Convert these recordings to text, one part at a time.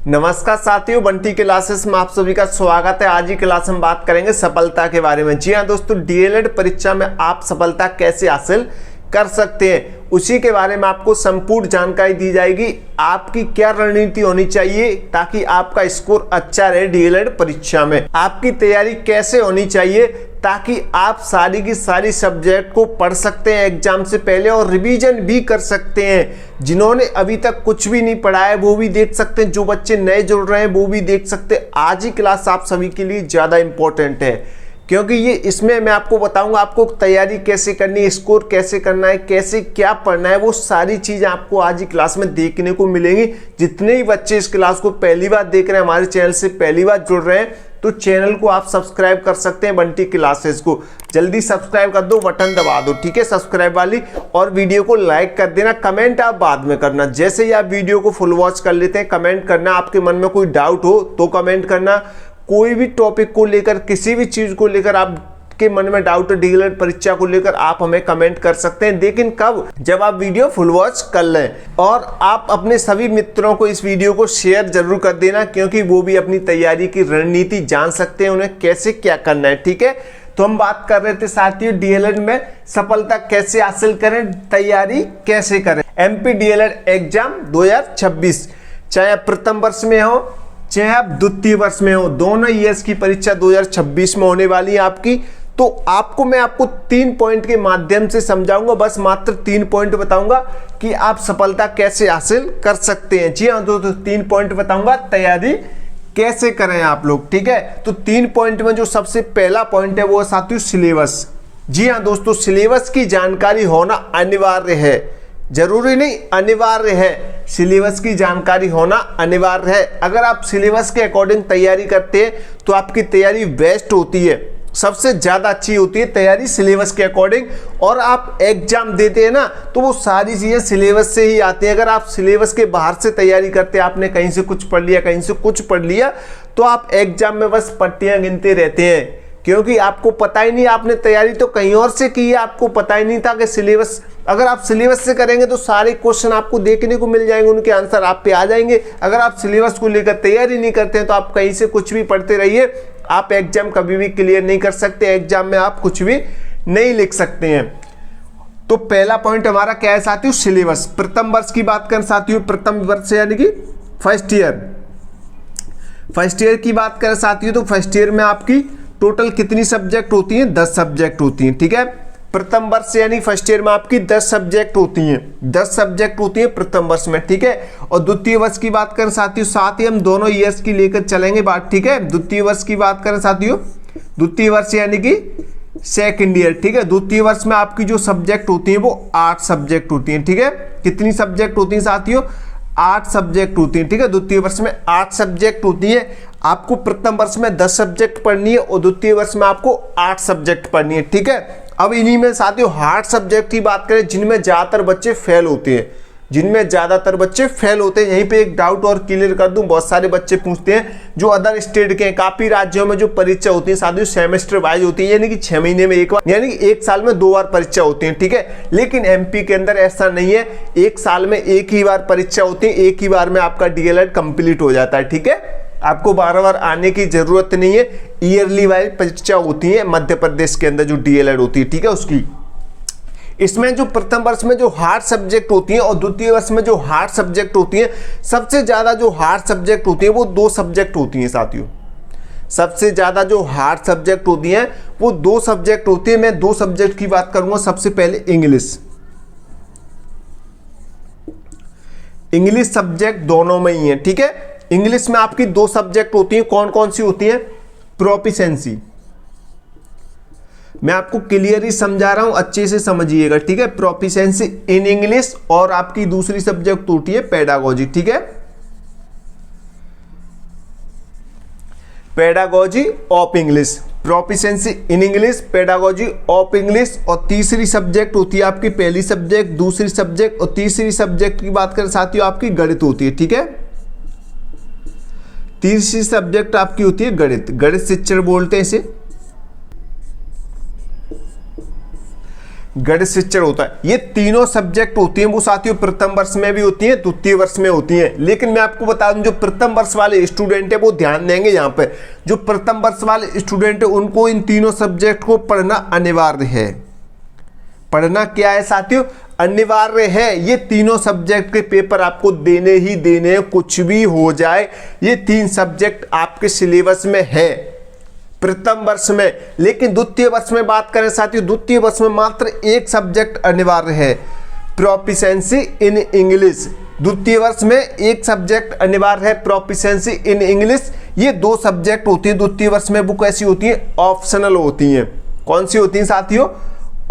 नमस्कार साथियों, बंटी क्लासेस में आप सभी का स्वागत है। आज की क्लास हम बात करेंगे सफलता के बारे में। जी हाँ दोस्तों, डीएलएड परीक्षा में आप सफलता कैसे हासिल कर सकते हैं उसी के बारे में आपको संपूर्ण जानकारी दी जाएगी। आपकी क्या रणनीति होनी चाहिए ताकि आपका स्कोर अच्छा रहे डीएलएड परीक्षा में, आपकी तैयारी कैसे होनी चाहिए ताकि आप सारी की सारी सब्जेक्ट को पढ़ सकते हैं एग्जाम से पहले और रिवीजन भी कर सकते हैं। जिन्होंने अभी तक कुछ भी नहीं पढ़ा है वो भी देख सकते हैं, जो बच्चे नए जुड़ रहे हैं वो भी देख सकते हैं। आज ही क्लास आप सभी के लिए ज़्यादा इंपॉर्टेंट है क्योंकि ये इसमें मैं आपको बताऊंगा आपको तैयारी कैसे करनी है, स्कोर कैसे करना है, कैसे क्या पढ़ना है, वो सारी चीज़ें आपको आज ही क्लास में देखने को मिलेंगी। जितने ही बच्चे इस क्लास को पहली बार देख रहे हैं, हमारे चैनल से पहली बार जुड़ रहे हैं, तो चैनल को आप सब्सक्राइब कर सकते हैं। बंटी क्लासेस को जल्दी सब्सक्राइब कर दो, बटन दबा दो, ठीक है, सब्सक्राइब वाली, और वीडियो को लाइक कर देना। कमेंट आप बाद में करना, जैसे ही आप वीडियो को फुल वॉच कर लेते हैं कमेंट करना। आपके मन में कोई डाउट हो तो कमेंट करना। कोई भी टॉपिक को लेकर, किसी भी चीज को लेकर आपके मन में डाउट है डीएलएड परीक्षा को लेकर, आप हमें कमेंट कर सकते हैं। लेकिन कब? जब आप वीडियो फुल वॉच कर लें। और आप अपने सभी मित्रों को इस वीडियो को शेयर जरूर कर देना क्योंकि वो भी अपनी तैयारी की रणनीति जान सकते हैं, उन्हें कैसे क्या करना है, ठीक है। तो हम बात कर रहे थे साथियों डीएलएड में सफलता कैसे हासिल करें, तैयारी कैसे करें। एमपी डीएलएड एग्जाम 2026, चाहे आप प्रथम वर्ष में हो चाहे आप द्वितीय वर्ष में हो, दोनों ईयर्स की परीक्षा 2026 में होने वाली है आपकी। तो मैं आपको 3 पॉइंट के माध्यम से समझाऊंगा, बस मात्र 3 पॉइंट बताऊंगा कि आप सफलता कैसे हासिल कर सकते हैं। जी हाँ दोस्तों, 3 पॉइंट बताऊंगा तैयारी कैसे करें आप लोग, ठीक है। तो 3 पॉइंट में जो सबसे पहला पॉइंट है वो है साथियों सिलेबस। जी हाँ दोस्तों, सिलेबस की जानकारी होना अनिवार्य है, जरूरी नहीं अनिवार्य है। सिलेबस की जानकारी होना अनिवार्य है। अगर आप सिलेबस के अकॉर्डिंग तैयारी करते हैं तो आपकी तैयारी बेस्ट होती है, सबसे ज़्यादा अच्छी होती है तैयारी सिलेबस के अकॉर्डिंग। और आप एग्जाम देते हैं ना तो वो सारी चीज़ें सिलेबस से ही आती हैं। अगर आप सिलेबस के बाहर से तैयारी करते हैं, आपने कहीं से कुछ पढ़ लिया कहीं से कुछ पढ़ लिया, तो आप एग्जाम में बस पट्टियाँ गिनते रहते हैं क्योंकि आपको पता ही नहीं, आपने तैयारी तो कहीं और से की है, आपको पता ही नहीं था कि सिलेबस। अगर आप सिलेबस से करेंगे तो सारे क्वेश्चन आपको देखने को मिल जाएंगे, उनके आंसर आप पे आ जाएंगे। अगर आप सिलेबस को लेकर तैयारी नहीं करते हैं तो आप कहीं से कुछ भी पढ़ते रहिए, आप एग्जाम कभी भी क्लियर नहीं कर सकते। एग्जाम में आप कुछ भी नहीं लिख सकते हैं। तो पहला पॉइंट हमारा क्या है साथियों, सिलेबस। प्रथम वर्ष की बात करें साथियों, प्रथम वर्ष यानी कि फर्स्ट ईयर की बात करें साथियों, तो फर्स्ट ईयर में आपकी टोटल कितनी सब्जेक्ट होती हैं? 10 सब्जेक्ट होती हैं, ठीक है। प्रथम वर्ष यानी फर्स्ट ईयर में आपकी 10 सब्जेक्ट होती हैं, 10 सब्जेक्ट होती हैं प्रथम वर्ष में, ठीक है। और द्वितीय वर्ष की बात करें साथियों, साथ ही हम दोनों ईयर्स की लेकर चलेंगे बात, ठीक है। द्वितीय वर्ष की बात करें साथियों, द्वितीय वर्ष यानी कि सेकंड ईयर, ठीक है। द्वितीय वर्ष में आपकी जो सब्जेक्ट होती है वो 8 सब्जेक्ट होती हैं, ठीक है। कितनी सब्जेक्ट होती हैं साथियों? 8 सब्जेक्ट होती हैं, ठीक है। द्वितीय वर्ष में 8 सब्जेक्ट होती है। आपको प्रथम वर्ष में 10 सब्जेक्ट पढ़नी है और द्वितीय वर्ष में आपको 8 सब्जेक्ट पढ़नी है, ठीक है। अब इन्हीं में साथियों हार्ड सब्जेक्ट की बात करें जिनमें ज्यादातर बच्चे फेल होते हैं, यहीं पे एक डाउट और क्लियर कर दूं, बहुत सारे बच्चे पूछते हैं जो अदर स्टेट के हैं, काफी राज्यों में जो परीक्षा होती है साथियों सेमेस्टर वाइज होती है, यानी कि 6 महीने में एक बार, यानी कि 1 साल में 2 बार परीक्षा होती है, ठीक है। लेकिन एमपी के अंदर ऐसा नहीं है, 1 साल में एक ही बार परीक्षा होती है, एक ही बार में आपका डीएलएड कंप्लीट हो जाता है, ठीक है। आपको बार-बार आने की जरूरत नहीं है, ईयरली वाइज परीक्षा होती है मध्य प्रदेश के अंदर जो डीएलएड होती है, ठीक है, उसकी। इसमें जो प्रथम वर्ष में जो हार्ड सब्जेक्ट होती हैं और द्वितीय वर्ष में जो हार्ड सब्जेक्ट होती हैं, सबसे ज्यादा जो हार्ड सब्जेक्ट होती है वो 2 सब्जेक्ट होती हैं साथियों। सबसे ज्यादा जो हार्ड सब्जेक्ट होती हैं वो 2 सब्जेक्ट होती है। मैं 2 सब्जेक्ट की बात करूंगा। सबसे पहले इंग्लिश सब्जेक्ट दोनों में ही है, ठीक है। इंग्लिश में आपकी 2 सब्जेक्ट होती हैं, कौन कौन सी होती हैं? प्रोफिशिएंसी। मैं आपको क्लियरली समझा रहा हूं, अच्छे से समझिएगा, ठीक है। प्रोफिशिएंसी इन इंग्लिश और आपकी दूसरी सब्जेक्ट होती है पेडागोजी, ठीक है। Pedagogy of English, proficiency in English, pedagogy of English. और तीसरी सब्जेक्ट होती है आपकी, पहली सब्जेक्ट, दूसरी सब्जेक्ट और तीसरी सब्जेक्ट की बात करें साथियों आपकी गणित होती है, ठीक है। तीसरी सब्जेक्ट आपकी होती है गणित, गणित शिक्षण बोलते हैं इसे। गणित शिक्षण होता है। ये तीनों सब्जेक्ट होती हैं वो साथियों प्रथम वर्ष में भी होती हैं, द्वितीय वर्ष में होती हैं। लेकिन मैं आपको बता दूं जो प्रथम वर्ष वाले स्टूडेंट है वो ध्यान देंगे, यहाँ पे जो प्रथम वर्ष वाले स्टूडेंट है उनको इन तीनों सब्जेक्ट को पढ़ना अनिवार्य है। पढ़ना क्या है साथियों? अनिवार्य है। ये तीनों सब्जेक्ट के पेपर आपको देने ही देने हैं, कुछ भी हो जाए। ये 3 सब्जेक्ट आपके सिलेबस में है प्रथम वर्ष में। लेकिन द्वितीय वर्ष में बात करें साथियों, द्वितीय वर्ष में मात्र एक सब्जेक्ट अनिवार्य है, प्रोफिशिएंसी इन इंग्लिश। द्वितीय वर्ष में एक सब्जेक्ट अनिवार्य है, प्रोफिशिएंसी इन इंग्लिश। ये 2 सब्जेक्ट होती है द्वितीय वर्ष में, वो कैसी होती है? ऑप्शनल होती हैं। कौन सी होती हैं साथियों?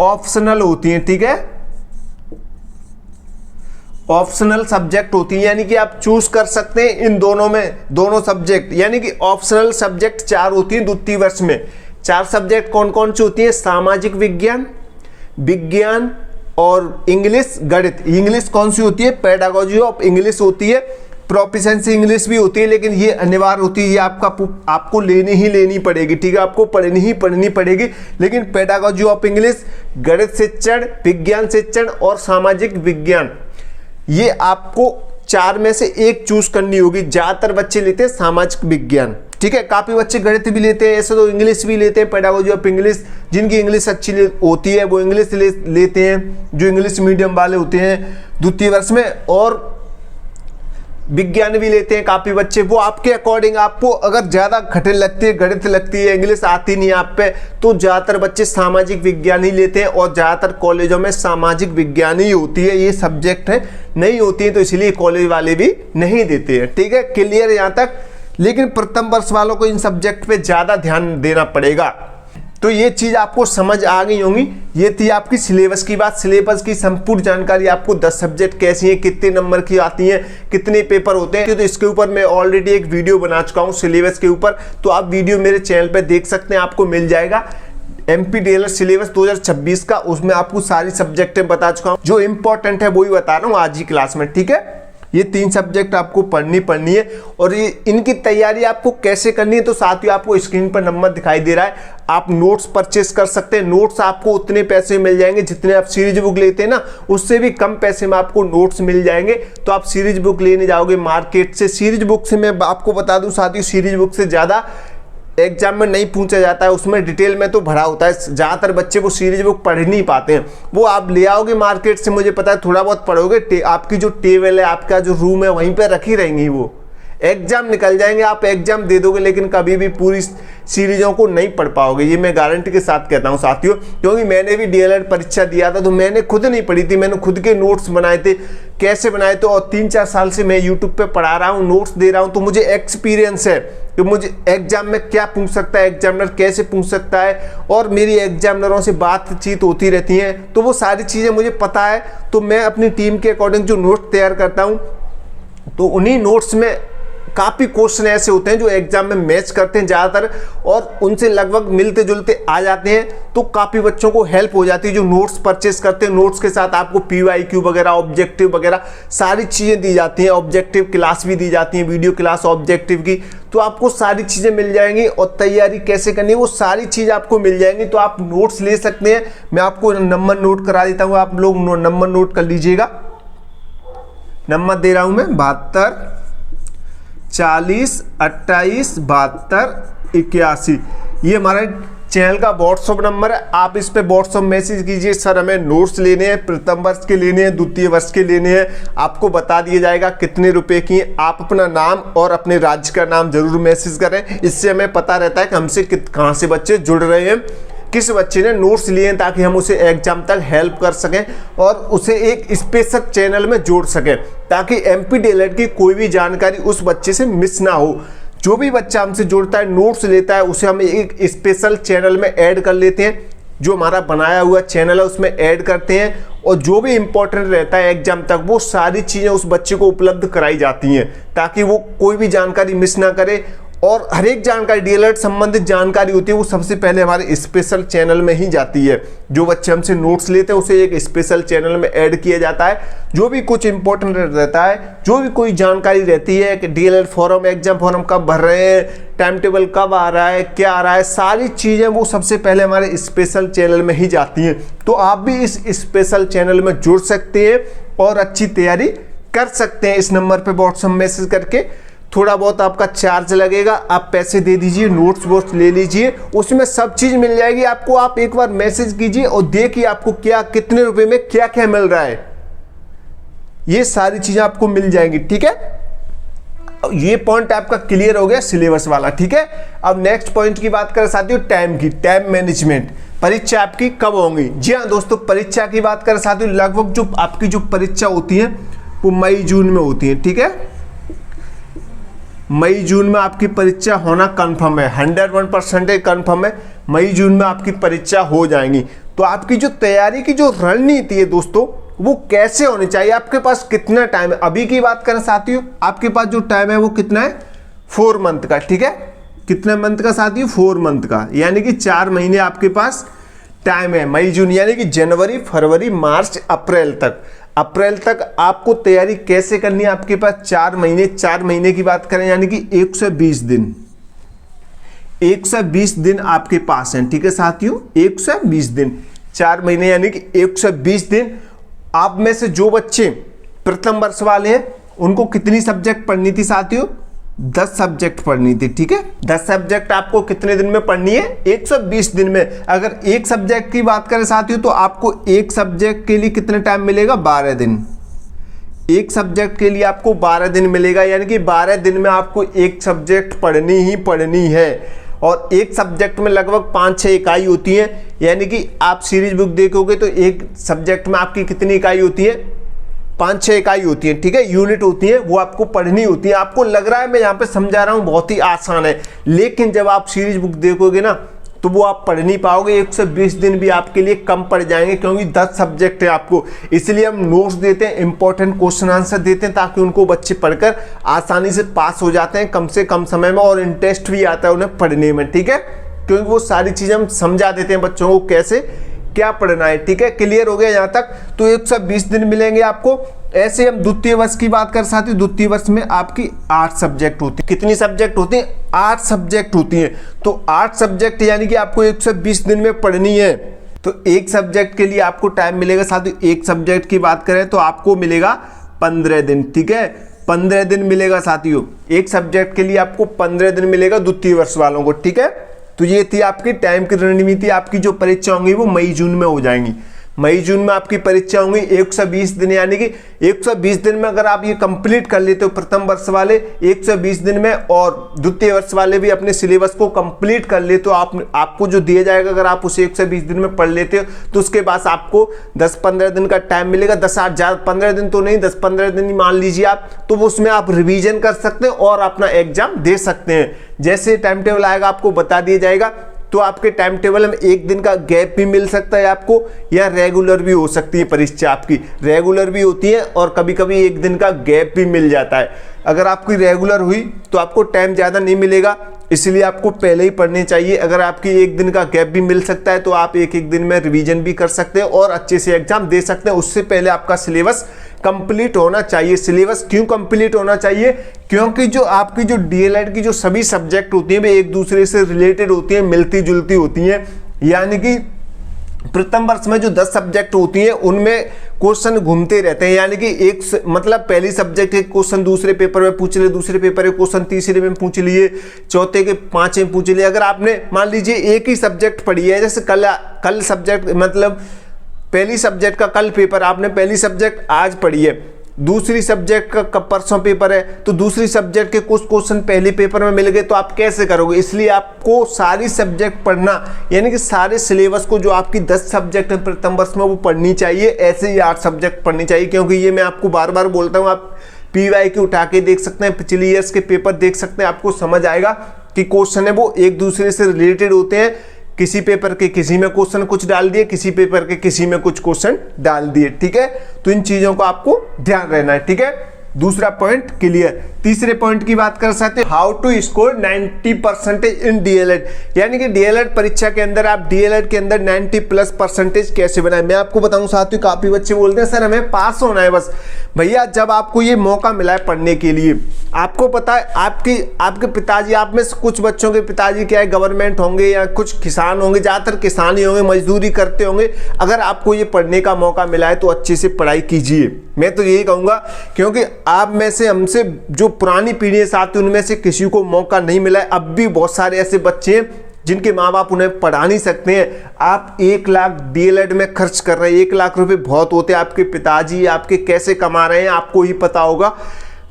ऑप्शनल होती हैं, ठीक है, ऑप्शनल सब्जेक्ट होती है, यानी कि आप चूज कर सकते हैं इन दोनों में, दोनों सब्जेक्ट। यानी कि ऑप्शनल सब्जेक्ट 4 होती हैं द्वितीय वर्ष में। 4 सब्जेक्ट कौन कौन सी होती हैं? सामाजिक विज्ञान, विज्ञान और इंग्लिश, गणित। इंग्लिश कौन सी होती है? पेडागोजी ऑफ इंग्लिश होती है। प्रोफिशिएंसी इंग्लिश भी होती है, लेकिन ये अनिवार्य होती है, ये आपको लेनी ही लेनी पड़ेगी, ठीक है, आपको पढ़नी पड़ेगी। लेकिन पेडागोजी ऑफ इंग्लिश, गणित शिक्षण, विज्ञान शिक्षण और सामाजिक विज्ञान, ये आपको 4 में से एक चूज करनी होगी। ज्यादातर बच्चे लेते हैं सामाजिक विज्ञान, ठीक है, काफी बच्चे गणित भी लेते हैं, ऐसे तो इंग्लिश भी लेते हैं, पेडागोजी ऑफ इंग्लिश। जिनकी इंग्लिश अच्छी होती है वो इंग्लिश लेते हैं, जो इंग्लिश मीडियम वाले होते हैं द्वितीय वर्ष में। और विज्ञान भी लेते हैं काफी बच्चे। वो आपके अकॉर्डिंग, आपको अगर ज्यादा कठिन लगती है, गणित लगती है, इंग्लिश आती नहीं है आप पे, तो ज्यादातर बच्चे सामाजिक विज्ञान ही लेते हैं। और ज्यादातर कॉलेजों में सामाजिक विज्ञान ही होती है, ये सब्जेक्ट है नहीं होती है, तो इसलिए कॉलेज वाले भी नहीं देते हैं, ठीक है, क्लियर यहाँ तक। लेकिन प्रथम वर्ष वालों को इन सब्जेक्ट पे ज्यादा ध्यान देना पड़ेगा। तो ये चीज आपको समझ आ गई होंगी। ये थी आपकी सिलेबस की बात। सिलेबस की संपूर्ण जानकारी आपको 10 सब्जेक्ट कैसी हैं, कितने नंबर की आती हैं, कितने पेपर होते हैं, तो इसके ऊपर मैं ऑलरेडी एक वीडियो बना चुका हूँ सिलेबस के ऊपर, तो आप वीडियो मेरे चैनल पे देख सकते हैं, आपको मिल जाएगा। MPDLR सिलेबस 2026 का, उसमें आपको सारी सब्जेक्टें बता चुका हूँ। जो इंपॉर्टेंट है वही बता रहा हूँ आज की क्लास में, ठीक है। ये 3 सब्जेक्ट आपको पढ़नी है। और ये इनकी तैयारी आपको कैसे करनी है, तो साथियों आपको स्क्रीन पर नंबर दिखाई दे रहा है, आप नोट्स परचेस कर सकते हैं। नोट्स आपको उतने पैसे मिल जाएंगे जितने आप सीरीज बुक लेते हैं ना, उससे भी कम पैसे में आपको नोट्स मिल जाएंगे। तो आप सीरीज बुक लेने जाओगे मार्केट से, सीरीज बुक से मैं आपको बता दूं साथियों, सीरीज बुक से ज़्यादा एग्जाम में नहीं पूछा जाता है, उसमें डिटेल में तो भरा होता है। ज़्यादातर बच्चे वो सीरीज बुक पढ़ नहीं पाते हैं। वो आप ले आओगे मार्केट से, मुझे पता है थोड़ा बहुत पढ़ोगे, आपकी जो टेबल है, आपका जो रूम है, वहीं पर रखी रहेंगी, वो एग्जाम निकल जाएंगे, आप एग्जाम दे दोगे, लेकिन कभी भी पूरी सीरीजों को नहीं पढ़ पाओगे। ये मैं गारंटी के साथ कहता हूँ साथियों, क्योंकि मैंने भी DLED परीक्षा दिया था, तो मैंने खुद नहीं पढ़ी थी, मैंने खुद के नोट्स बनाए थे। कैसे बनाए थे? और 3-4 साल से मैं यूट्यूब पे पढ़ा रहा हूँ, नोट्स दे रहा हूँ, तो मुझे एक्सपीरियंस है कि मुझे एग्जाम में क्या पूछ सकता है, एग्जामिनर कैसे पूछ सकता है, और मेरी एग्जामिनरों से बातचीत होती रहती है, तो वो सारी चीज़ें मुझे पता है। तो मैं अपनी टीम के अकॉर्डिंग जो नोट्स तैयार करता हूँ, तो उन्हीं नोट्स में काफ़ी क्वेश्चन ऐसे होते हैं जो एग्जाम में मैच करते हैं ज़्यादातर, और उनसे लगभग मिलते जुलते आ जाते हैं, तो काफ़ी बच्चों को हेल्प हो जाती है जो नोट्स परचेस करते हैं। नोट्स के साथ आपको PYQ वगैरह, ऑब्जेक्टिव वगैरह सारी चीज़ें दी जाती हैं, ऑब्जेक्टिव क्लास भी दी जाती हैं, वीडियो क्लास ऑब्जेक्टिव की, तो आपको सारी चीज़ें मिल जाएंगी। और तैयारी कैसे करनी है वो सारी चीज़ आपको मिल जाएंगी, तो आप नोट्स ले सकते हैं। मैं आपको नंबर नोट करा देता हूँ, आप लोग नंबर नोट कर लीजिएगा। नंबर दे रहा हूँ मैं 72 40 28 72 81। ये हमारे चैनल का व्हाट्सअप नंबर है। आप इस पे व्हाट्सअप मैसेज कीजिए, सर हमें नोट्स लेने हैं, प्रथम वर्ष के लेने हैं, द्वितीय वर्ष के लेने हैं, आपको बता दिया जाएगा कितने रुपए की। आप अपना नाम और अपने राज्य का नाम जरूर मैसेज करें, इससे हमें पता रहता है कि हमसे कहाँ से बच्चे जुड़ रहे हैं, किस बच्चे ने नोट्स लिए हैं, ताकि हम उसे एग्जाम तक हेल्प कर सकें और उसे एक स्पेशल चैनल में जोड़ सकें, ताकि MPDLED की कोई भी जानकारी उस बच्चे से मिस ना हो। जो भी बच्चा हमसे जुड़ता है, नोट्स लेता है, उसे हम एक स्पेशल चैनल में ऐड कर लेते हैं, जो हमारा बनाया हुआ चैनल है उसमें ऐड करते हैं, और जो भी इंपॉर्टेंट रहता है एग्जाम तक, वो सारी चीज़ें उस बच्चे को उपलब्ध कराई जाती हैं, ताकि वो कोई भी जानकारी मिस ना करे और हर एक जानकारी डीएलएड संबंधित जानकारी होती है वो सबसे पहले हमारे स्पेशल चैनल में ही जाती है। जो बच्चे हमसे नोट्स लेते हैं उसे एक स्पेशल चैनल में ऐड किया जाता है। जो भी कुछ इंपॉर्टेंट रहता है, जो भी कोई जानकारी रहती है कि डीएलएड फॉर्म, एग्जाम फॉर्म कब भर रहे हैं, टाइम टेबल कब आ रहा है, क्या आ रहा है, सारी चीज़ें वो सबसे पहले हमारे स्पेशल चैनल में ही जाती हैं। तो आप भी इस स्पेशल चैनल में जुड़ सकते हैं और अच्छी तैयारी कर सकते हैं। इस नंबर पे व्हाट्सएप मैसेज करके थोड़ा बहुत आपका चार्ज लगेगा, आप पैसे दे दीजिए, नोट्स वोट्स ले लीजिए, उसमें सब चीज़ मिल जाएगी आपको। आप एक बार मैसेज कीजिए और देखिए आपको क्या कितने रुपए में क्या क्या मिल रहा है, ये सारी चीज़ें आपको मिल जाएंगी। ठीक है, ये पॉइंट आपका क्लियर हो गया सिलेबस वाला। ठीक है, अब नेक्स्ट पॉइंट की बात करें साथियों, टाइम की, टाइम मैनेजमेंट। परीक्षा आपकी कब होंगी? जी हाँ दोस्तों, परीक्षा की बात करें साथियों, लगभग जो आपकी जो परीक्षा होती है वो मई जून में होती है। ठीक है, मई जून में आपकी परीक्षा होना कंफर्म है, 101% कंफर्म है। मई जून में आपकी परीक्षा हो जाएंगी। तो आपकी जो तैयारी की जो रणनीति है दोस्तों, वो कैसे होनी चाहिए, आपके पास कितना टाइम है? अभी की बात करें साथियों, आपके पास जो टाइम है वो कितना है? 4 मंथ का। ठीक है, कितने मंथ का साथियों? 4 मंथ का, यानी कि 4 महीने आपके पास टाइम है। मई जून यानी कि जनवरी, फरवरी, मार्च, अप्रैल तक। अप्रैल तक आपको तैयारी कैसे करनी है? आपके पास 4 महीने, 4 महीने की बात करें यानी कि 120 दिन, 120 दिन आपके पास हैं। ठीक है साथियों, 120 दिन, 4 महीने यानी कि 120 दिन। आप में से जो बच्चे प्रथम वर्ष वाले हैं उनको कितनी सब्जेक्ट पढ़नी थी साथियों? 10 सब्जेक्ट पढ़नी थी। ठीक है, 10 सब्जेक्ट आपको कितने दिन में पढ़नी है? 120 दिन में। अगर एक सब्जेक्ट की बात करें साथियों तो आपको एक सब्जेक्ट के लिए कितना टाइम मिलेगा? 12 दिन। एक सब्जेक्ट के लिए आपको 12 दिन मिलेगा, यानी कि 12 दिन में आपको एक सब्जेक्ट पढ़नी ही पढ़नी है। और एक सब्जेक्ट में लगभग 5-6 इकाई होती है, यानी कि आप सीरीज बुक देखोगे तो एक सब्जेक्ट में आपकी कितनी इकाई होती है? 5-6 इकाई होती है। ठीक है, यूनिट होती है, वो आपको पढ़नी होती है। आपको लग रहा है मैं यहाँ पे समझा रहा हूँ बहुत ही आसान है, लेकिन जब आप सीरीज बुक देखोगे ना तो वो आप पढ़ नहीं पाओगे। 120 दिन भी आपके लिए कम पड़ जाएंगे, क्योंकि 10 सब्जेक्ट है आपको। इसलिए हम नोट्स देते हैं, इंपॉर्टेंट क्वेश्चन आंसर देते हैं, ताकि उनको बच्चे पढ़कर आसानी से पास हो जाते हैं कम से कम समय में, और इंटरेस्ट भी आता है उन्हें पढ़ने में। ठीक है, क्योंकि वो सारी चीज़ें हम समझा देते हैं बच्चों को कैसे क्या पढ़ना है। ठीक है, क्लियर हो गया यहाँ तक? तो 120 दिन मिलेंगे आपको। ऐसे हम द्वितीय वर्ष की बात कर साथियों, द्वितीय वर्ष में आपकी 8 सब्जेक्ट होती है। कितनी सब्जेक्ट होती हैं? 8 सब्जेक्ट होती हैं। तो 8 सब्जेक्ट यानी कि आपको 120 दिन में पढ़नी है। तो एक सब्जेक्ट के लिए आपको टाइम मिलेगा साथियों, एक सब्जेक्ट की बात करें तो आपको मिलेगा 15 दिन। ठीक है, 15 दिन मिलेगा साथियों, एक सब्जेक्ट के लिए आपको 15 दिन मिलेगा द्वितीय वर्ष वालों को। ठीक है, तो ये थी आपकी टाइम की रणनीति। आपकी जो परीक्षा होंगी वो मई जून में हो जाएंगी। मई जून में आपकी परीक्षा होंगी 120 दिन, यानी कि 120 दिन में अगर आप ये कंप्लीट कर लेते हो, प्रथम वर्ष वाले 120 दिन में और द्वितीय वर्ष वाले भी अपने सिलेबस को कंप्लीट कर ले, तो आपको जो दिया जाएगा अगर आप उसे 120 दिन में पढ़ लेते हो तो उसके बाद आपको 10-15 दिन का टाइम मिलेगा। 15 दिन तो नहीं, 10-15 दिन ही मान लीजिए आप, तो उसमें आप रिवीजन कर सकते हैं और अपना एग्जाम दे सकते हैं। जैसे टाइम टेबल आएगा आपको बता दिया जाएगा। तो आपके टाइम टेबल में एक दिन का गैप भी मिल सकता है आपको, या रेगुलर भी हो सकती है परीक्षा आपकी, रेगुलर भी होती है और कभी कभी एक दिन का गैप भी मिल जाता है। अगर आपकी रेगुलर हुई तो आपको टाइम ज़्यादा नहीं मिलेगा, इसलिए आपको पहले ही पढ़नी चाहिए। अगर आपकी एक दिन का गैप भी मिल सकता है तो आप एक दिन में रिवीजन भी कर सकते हैं और अच्छे से एग्जाम दे सकते हैं। उससे पहले आपका सिलेबस कंप्लीट होना चाहिए। सिलेबस क्यों कंप्लीट होना चाहिए? क्योंकि जो आपकी जो डीएलएड की जो सभी सब्जेक्ट होती हैं वे एक दूसरे से रिलेटेड होती हैं, मिलती जुलती होती हैं। यानी कि प्रथम वर्ष में जो 10 सब्जेक्ट होती हैं उनमें क्वेश्चन घूमते रहते हैं, यानी कि एक मतलब पहली सब्जेक्ट के क्वेश्चन दूसरे पेपर में पूछ लिए, दूसरे पेपर के क्वेश्चन तीसरे में पूछ लिए, चौथे के 5वें पूछ लिए। अगर आपने मान लीजिए एक ही सब्जेक्ट पढ़ी है, जैसे कल सब्जेक्ट मतलब पहली सब्जेक्ट का कल पेपर, आपने पहली सब्जेक्ट आज पढ़ी है, दूसरी सब्जेक्ट का परसों पेपर है, तो दूसरी सब्जेक्ट के कुछ क्वेश्चन पहले पेपर में मिल गए तो आप कैसे करोगे? इसलिए आपको सारी सब्जेक्ट पढ़ना, यानी कि सारे सिलेबस को जो आपकी 10 सब्जेक्ट है प्रथम वर्ष में वो पढ़नी चाहिए। ऐसे ही 8 सब्जेक्ट पढ़नी चाहिए, क्योंकि ये मैं आपको बार बार बोलता हूँ। आप PYQ उठा के देख सकते हैं, पिछले ईयर्स के पेपर देख सकते हैं, आपको समझ आएगा कि क्वेश्चन है वो एक दूसरे से रिलेटेड होते हैं। किसी पेपर के किसी में क्वेश्चन कुछ डाल दिए, किसी पेपर के किसी में कुछ क्वेश्चन डाल दिए। ठीक है, तो इन चीजों को आपको ध्यान रहना है। ठीक है, दूसरा पॉइंट क्लियर। तीसरे पॉइंट की बात कर सकते हैं, how to score 90% in DElEd, यानी कि डीएलएड परीक्षा के अंदर आप डीएलएड के अंदर 90+% कैसे बनाए। मैं आपको बताऊं साथियों, काफी बच्चे बोलते हैं सर हमें पास होना है बस। भैया जब आपको ये मौका मिला है पढ़ने के लिए, आपको पता है आपके पिताजी, आप में से कुछ बच्चों के पिताजी क्या है गवर्नमेंट होंगे या कुछ किसान होंगे, ज्यादातर किसान ही होंगे, मजदूरी करते होंगे। अगर आपको ये पढ़ने का मौका मिला है तो अच्छे से पढ़ाई कीजिए, मैं तो यही कहूंगा। क्योंकि आप में से हमसे जो पुरानी पीढ़ी है साथियों, उनमें से किसी को मौका नहीं मिला है। अब भी बहुत सारे ऐसे बच्चे हैं जिनके माँ बाप उन्हें पढ़ा नहीं सकते हैं। आप 1 लाख डीएलएड में खर्च कर रहे हैं, 1 लाख रुपए बहुत होते हैं। आपके पिताजी आपके कैसे कमा रहे हैं आपको ही पता होगा।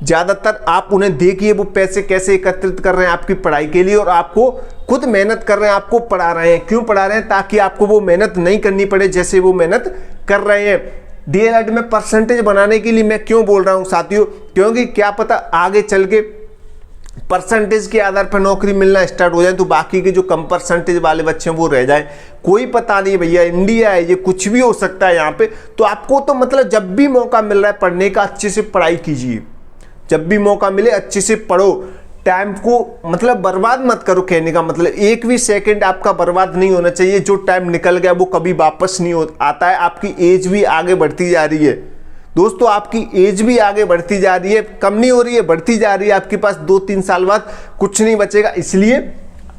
ज्यादातर आप उन्हें देखिए वो पैसे कैसे एकत्रित कर रहे हैं आपकी पढ़ाई के लिए, और आपको खुद मेहनत कर रहे हैं, आपको पढ़ा रहे हैं। क्यों पढ़ा रहे हैं? ताकि आपको वो मेहनत नहीं करनी पड़े जैसे वो मेहनत कर रहे हैं। डीएलएड में परसेंटेज बनाने के लिए मैं क्यों बोल रहा हूं साथियों, क्योंकि क्या पता आगे चल के परसेंटेज के आधार पर नौकरी मिलना स्टार्ट हो जाए तो बाकी के जो कम परसेंटेज वाले बच्चे हैं वो रह जाए। कोई पता नहीं भैया, इंडिया है, ये कुछ भी हो सकता है यहाँ पे। तो आपको तो मतलब जब भी मौका मिल रहा है पढ़ने का, अच्छे से पढ़ाई कीजिए। जब भी मौका मिले अच्छे से पढ़ो, टाइम को मतलब बर्बाद मत करो। कहने का मतलब 1 भी सेकंड आपका बर्बाद नहीं होना चाहिए। जो टाइम निकल गया वो कभी वापस नहीं आता है। आपकी एज भी आगे बढ़ती जा रही है दोस्तों, आपकी एज भी आगे बढ़ती जा रही है, कम नहीं हो रही है, बढ़ती जा रही है। आपके पास 2-3 साल बाद कुछ नहीं बचेगा। इसलिए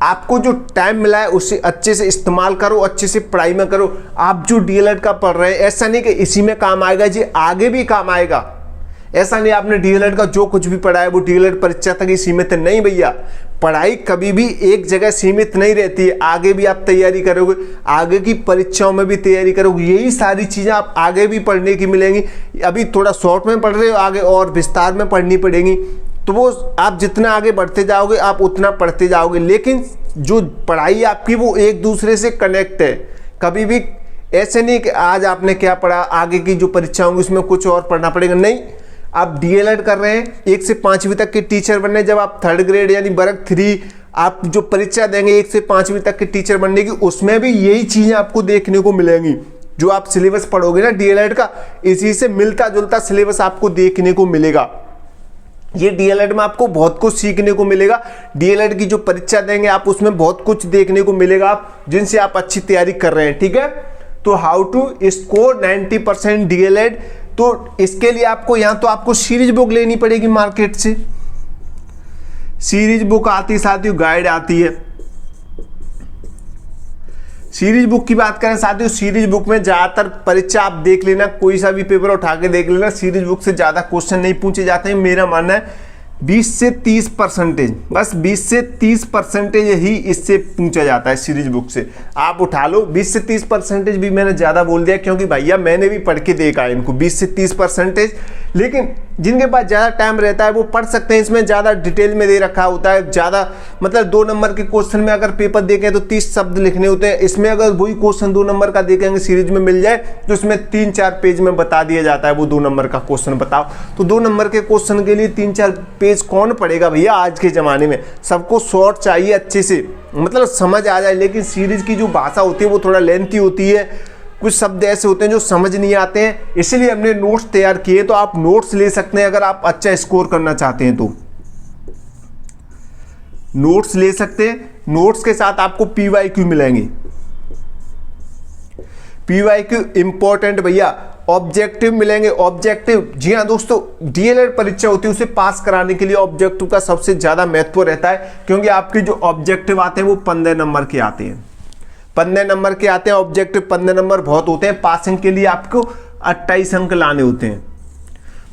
आपको जो टाइम मिला है उसे अच्छे से इस्तेमाल करो, अच्छे से पढ़ाई में करो। आप जो डीएलएड का पढ़ रहे हैं, ऐसा नहीं कि इसी में काम आएगा जी, आगे भी काम आएगा। ऐसा नहीं आपने डीएलएड का जो कुछ भी पढ़ा है वो डीएलएड परीक्षा तक ही सीमित है, नहीं भैया। पढ़ाई कभी भी एक जगह सीमित नहीं रहती है। आगे भी आप तैयारी करोगे, आगे की परीक्षाओं में भी तैयारी करोगे, यही सारी चीजें आप आगे भी पढ़ने की मिलेंगी। अभी थोड़ा शॉर्ट में पढ़ रहे हो, आगे और विस्तार में पढ़नी पड़ेगी। तो वो आप जितना आगे बढ़ते जाओगे आप उतना पढ़ते जाओगे। लेकिन जो पढ़ाई आपकी वो एक दूसरे से कनेक्ट है। कभी भी ऐसे नहीं कि आज आपने क्या पढ़ा, आगे की जो परीक्षा होंगी उसमें कुछ और पढ़ना पड़ेगा, नहीं। आप डीएलएड कर रहे हैं, 1 से 5वीं तक के टीचर बनने, जब आप 3rd ग्रेड यानी वर्ग 3 आप जो परीक्षा देंगे 1 से 5वीं तक के टीचर बनने की, उसमें भी यही चीजें आपको देखने को मिलेंगी। जो आप सिलेबस पढ़ोगे ना डीएलएड का, इसी से मिलता जुलता सिलेबस आपको देखने को मिलेगा। ये डीएलएड में आपको बहुत कुछ सीखने को मिलेगा। डीएलएड की जो परीक्षा देंगे आप, उसमें बहुत कुछ देखने को मिलेगा आप, जिनसे आप अच्छी तैयारी कर रहे हैं। ठीक है, तो हाउ टू स्कोर 90% डीएलएड, तो इसके लिए आपको यहां तो आपको सीरीज बुक लेनी पड़ेगी मार्केट से। सीरीज बुक आती है साथियों, गाइड आती है। सीरीज बुक की बात करें साथियों, सीरीज बुक में ज्यादातर परीक्षा आप देख लेना, कोई सा भी पेपर उठा के देख लेना, सीरीज बुक से ज्यादा क्वेश्चन नहीं पूछे जाते हैं। मेरा मानना है 20 से 30%, बस 20 से 30% ही इससे पूछा जाता है सीरीज बुक से। आप उठा लो, 20 से 30% भी मैंने ज्यादा बोल दिया क्योंकि भैया मैंने भी पढ़ के देखा है इनको, 20 से 30%। लेकिन जिनके पास ज्यादा टाइम रहता है वो पढ़ सकते हैं, इसमें ज्यादा डिटेल में दे रखा होता है। ज्यादा मतलब 2 नंबर के क्वेश्चन में अगर पेपर देखें तो 30 शब्द लिखने होते हैं। इसमें अगर वही क्वेश्चन 2 नंबर का देखेंगे सीरीज में मिल जाए तो इसमें 3-4 पेज में बता दिया जाता है वो 2 नंबर का क्वेश्चन बताओ। तो 2 नंबर के क्वेश्चन के लिए 3-4 पेज कौन पढ़ेगा भैया आज के जमाने में। सबको शॉर्ट चाहिए, अच्छे से मतलब समझ आ जाए। लेकिन सीरीज की जो भाषा होती है वो थोड़ा लेंथी होती है, कुछ शब्द ऐसे होते हैं जो समझ नहीं आते हैं, इसलिए हमने नोट्स तैयार किए। तो आप नोट्स ले सकते हैं अगर आप अच्छा स्कोर करना चाहते हैं तो नोट्स ले सकते हैं। नोट्स के साथ आपको पीवाईक्यू मिलेंगे। पीवाईक्यू इंपॉर्टेंट भैया, ऑब्जेक्टिव मिलेंगे। ऑब्जेक्टिव, जी हाँ दोस्तों, डीएलएड परीक्षा होती है उसे पास कराने के लिए ऑब्जेक्टिव का सबसे ज्यादा महत्व रहता है, क्योंकि आपके जो ऑब्जेक्टिव आते हैं वो 15 नंबर के आते हैं। 15 नंबर के आते हैं ऑब्जेक्टिव, 15 नंबर बहुत होते हैं। पासिंग के लिए आपको 28 अंक लाने होते हैं।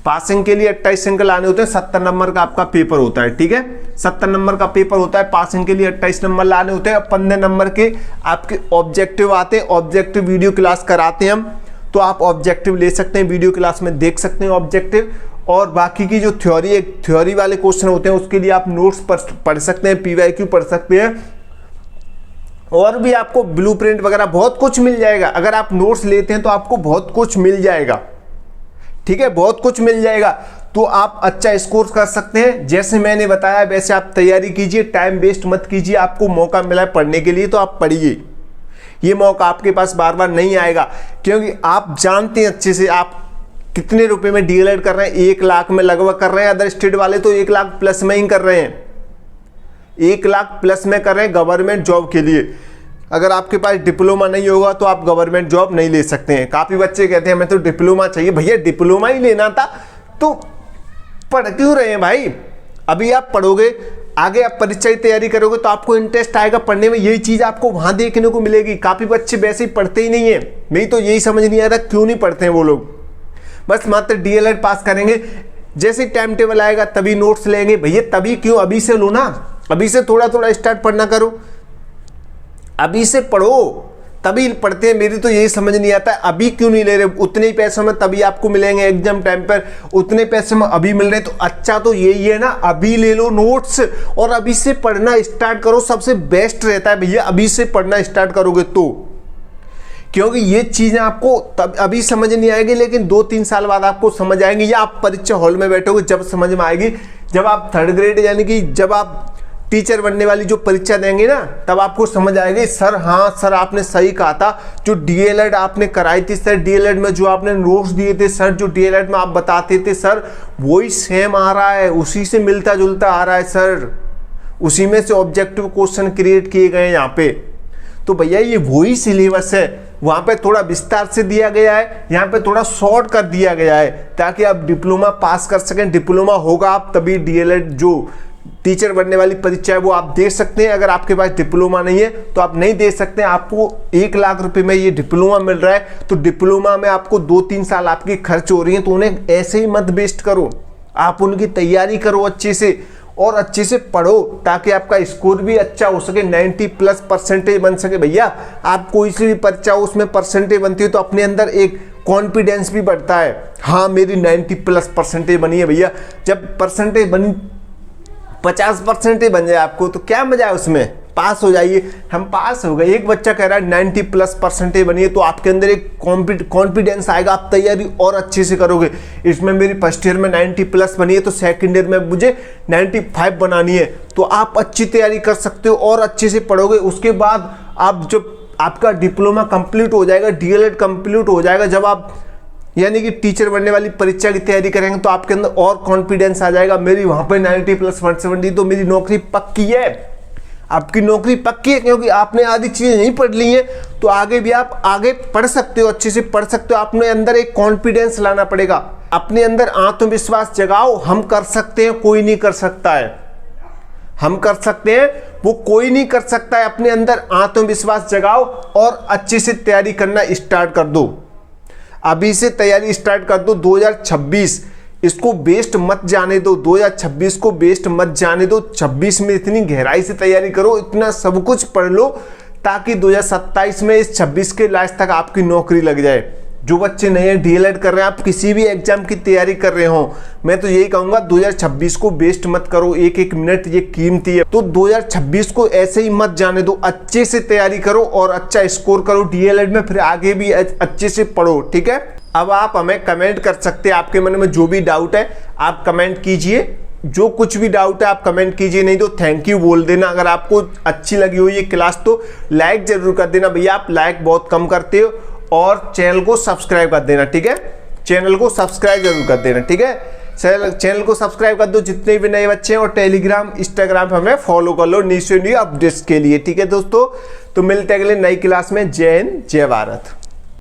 पासिंग के लिए 28 अंक लाने होते हैं। 70 नंबर का आपका पेपर होता है। ठीक है, 70 नंबर का पेपर होता है, पासिंग के लिए 28 नंबर लाने होते हैं। 15 नंबर के आपके ऑब्जेक्टिव आते हैं। ऑब्जेक्टिव वीडियो क्लास कराते हैं हम, तो आप ऑब्जेक्टिव ले सकते हैं, वीडियो क्लास में देख सकते हैं ऑब्जेक्टिव। और बाकी की जो थ्योरी वाले क्वेश्चन होते हैं उसके लिए आप नोट्स पढ़ सकते हैं, पीवाईक्यू पढ़ सकते हैं, और भी आपको ब्लूप्रिंट वगैरह बहुत कुछ मिल जाएगा। अगर आप नोट्स लेते हैं तो आपको बहुत कुछ मिल जाएगा। ठीक है, बहुत कुछ मिल जाएगा, तो आप अच्छा स्कोर कर सकते हैं। जैसे मैंने बताया वैसे आप तैयारी कीजिए, टाइम वेस्ट मत कीजिए। आपको मौका मिला है पढ़ने के लिए तो आप पढ़िए। ये मौका आपके पास बार बार नहीं आएगा, क्योंकि आप जानते हैं अच्छे से आप कितने रुपए में डीएलएड कर रहे हैं? 1 लाख में लगभग कर रहे हैं। अदर स्टेट वाले तो 1 लाख प्लस में ही कर रहे हैं, 1 लाख प्लस में कर रहे हैं गवर्नमेंट जॉब के लिए। अगर आपके पास डिप्लोमा नहीं होगा तो आप गवर्नमेंट जॉब नहीं ले सकते हैं। काफी बच्चे कहते हैं हमें तो डिप्लोमा चाहिए। भैया डिप्लोमा ही लेना था तो पढ़ क्यों रहे हैं भाई? अभी आप पढ़ोगे, आगे आप परीक्षा की तैयारी करोगे तो आपको इंटरेस्ट आएगा पढ़ने में, यही चीज आपको वहां देखने को मिलेगी। काफी बच्चे वैसे ही पढ़ते ही नहीं है। मेरी तो यही समझ नहीं आ रहा क्यों नहीं पढ़ते हैं वो लोग। बस मात्र डीएलएड पास करेंगे, जैसे टाइम टेबल आएगा तभी नोट्स लेंगे। भैया तभी क्यों? अभी से लो ना, अभी से थोड़ा थोड़ा स्टार्ट पढ़ना करो, अभी से पढ़ो तभी पढ़ते हैं। मेरी तो यही समझ नहीं आता अभी क्यों नहीं ले रहे? उतने ही पैसों में तभी आपको मिलेंगे एग्जाम टाइम पर, उतने पैसे में अभी मिल रहे हैं। तो अच्छा तो यही है ना, अभी ले लो नोट्स और अभी से पढ़ना स्टार्ट करो। सबसे बेस्ट रहता है भैया अभी से पढ़ना स्टार्ट करोगे तो, क्योंकि ये चीजें आपको तब अभी समझ नहीं आएगी, लेकिन 2-3 साल बाद आपको समझ आएंगी, या आप परीक्षा हॉल में बैठोगे जब समझ में आएगी। जब आप 3rd ग्रेड यानी कि जब आप टीचर बनने वाली जो परीक्षा देंगे ना, तब आपको समझ आएगी सर हाँ सर आपने सही कहा था, जो डीएलएड आपने कराई थी सर, डीएलएड में जो आपने नोट्स दिए थे सर, जो डीएलएड में आप बताते थे सर, वही सेम आ रहा है, उसी से मिलता जुलता आ रहा है सर, उसी में से ऑब्जेक्टिव क्वेश्चन क्रिएट किए गए यहाँ पे। तो भैया ये वही सिलेबस है, वहां पे थोड़ा विस्तार से दिया गया है, यहाँ पे थोड़ा शॉर्ट कर दिया गया है ताकि आप डिप्लोमा पास कर सकें। डिप्लोमा होगा आप तभी डीएलएड जो टीचर बनने वाली परीक्षा है वो आप दे सकते हैं। अगर आपके पास डिप्लोमा नहीं है तो आप नहीं दे सकते। आपको 1 लाख रुपए में ये डिप्लोमा मिल रहा है, तो डिप्लोमा में आपको 2-3 साल आपकी खर्च हो रही है, तो उन्हें ऐसे ही मत वेस्ट करो। आप उनकी तैयारी करो अच्छे से और अच्छे से पढ़ो ताकि आपका स्कोर भी अच्छा हो सके, 90+ परसेंटेज बन सके। भैया आप कोई सी भी परीक्षा हो उसमें परसेंटेज बनती है तो अपने अंदर एक कॉन्फिडेंस भी बढ़ता है, हाँ मेरी 90+ परसेंटेज बनी है। भैया जब परसेंटेज बनी 50% बन जाए आपको तो क्या मजा है उसमें, पास हो जाइए। हम पास हो गए, एक बच्चा कह रहा है 90+ परसेंटेज बनी है, तो आपके अंदर एक कॉन्फिडेंस आएगा, आप तैयारी और अच्छे से करोगे। इसमें मेरी फर्स्ट ईयर में 90+ बनी है तो सेकंड ईयर में मुझे 95 बनानी है, तो आप अच्छी तैयारी कर सकते हो और अच्छे से पढ़ोगे। उसके बाद आप जब आपका डिप्लोमा कंप्लीट हो जाएगा, डीएलएड कंप्लीट हो जाएगा, जब आप यानी कि टीचर बनने वाली परीक्षा की तैयारी करेंगे तो आपके अंदर और कॉन्फिडेंस आ जाएगा। मेरी वहां पे 90+ 170 तो मेरी नौकरी पक्की है। आपकी नौकरी पक्की है क्योंकि आपने आधी चीजें नहीं पढ़ ली है, तो आगे भी आप आगे पढ़ सकते हो, अच्छे से पढ़ सकते हो। अपने अंदर एक कॉन्फिडेंस लाना पड़ेगा, अपने अंदर आत्मविश्वास जगाओ। हम कर सकते हैं, कोई नहीं कर सकता है। हम कर सकते हैं, वो कोई नहीं कर सकता है। अपने अंदर आत्मविश्वास जगाओ और अच्छे से तैयारी करना स्टार्ट कर दो। अभी से तैयारी स्टार्ट कर दो। 2026 इसको वेस्ट मत जाने दो, 2026 को वेस्ट मत जाने दो। 26 में इतनी गहराई से तैयारी करो, इतना सब कुछ पढ़ लो ताकि 2027 में इस 26 के लास्ट तक आपकी नौकरी लग जाए। जो बच्चे नए डीएलएड कर रहे हैं, आप किसी भी एग्जाम की तैयारी कर रहे हो, मैं तो यही कहूंगा 2026 को वेस्ट मत करो। एक एक मिनट ये कीमती है, तो 2026 को ऐसे ही मत जाने दो। अच्छे से तैयारी करो और अच्छा स्कोर करो डीएलएड में, फिर आगे भी अच्छे से पढ़ो। ठीक है, अब आप हमें कमेंट कर सकते हैं, आपके मन में जो भी डाउट है आप कमेंट कीजिए। जो कुछ भी डाउट है आप कमेंट कीजिए, नहीं तो थैंक यू बोल देना। अगर आपको अच्छी लगी हुई ये क्लास तो लाइक जरूर कर देना। भैया आप लाइक बहुत कम करते हो, और चैनल को सब्सक्राइब कर देना। ठीक है, चैनल को सब्सक्राइब जरूर कर देना। ठीक है, चैनल को सब्सक्राइब कर दो जितने भी नए बच्चे हैं, और टेलीग्राम इंस्टाग्राम पे हमें फॉलो कर लो न्यू अपडेट्स के लिए। ठीक है दोस्तों, तो मिलते हैं अगले नई क्लास में। जय हिंद, जय भारत।